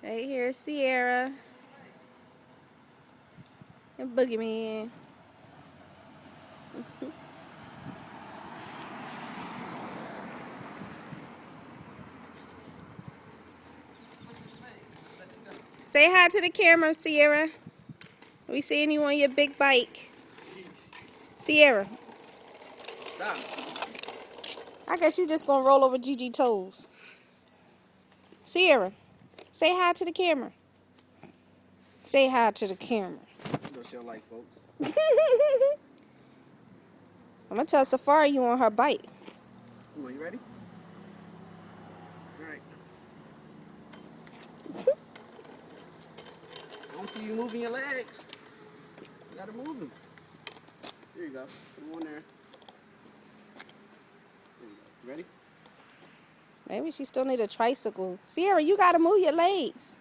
Right here, Sierra and Boogeyman. Say hi to the camera, Sierra. We seeing you on your big bike. Sierra. Stop. I guess you just gonna roll over Gigi toes. Sierra, say hi to the camera. Say hi to the camera. You know she don't like folks. I'm gonna tell Safari you on her bike. Come on, you ready? All right. I don't see you moving your legs. You gotta move them. There you go. Put them on there. There you go. You ready? Maybe she still need a tricycle. Sierra, you gotta move your legs.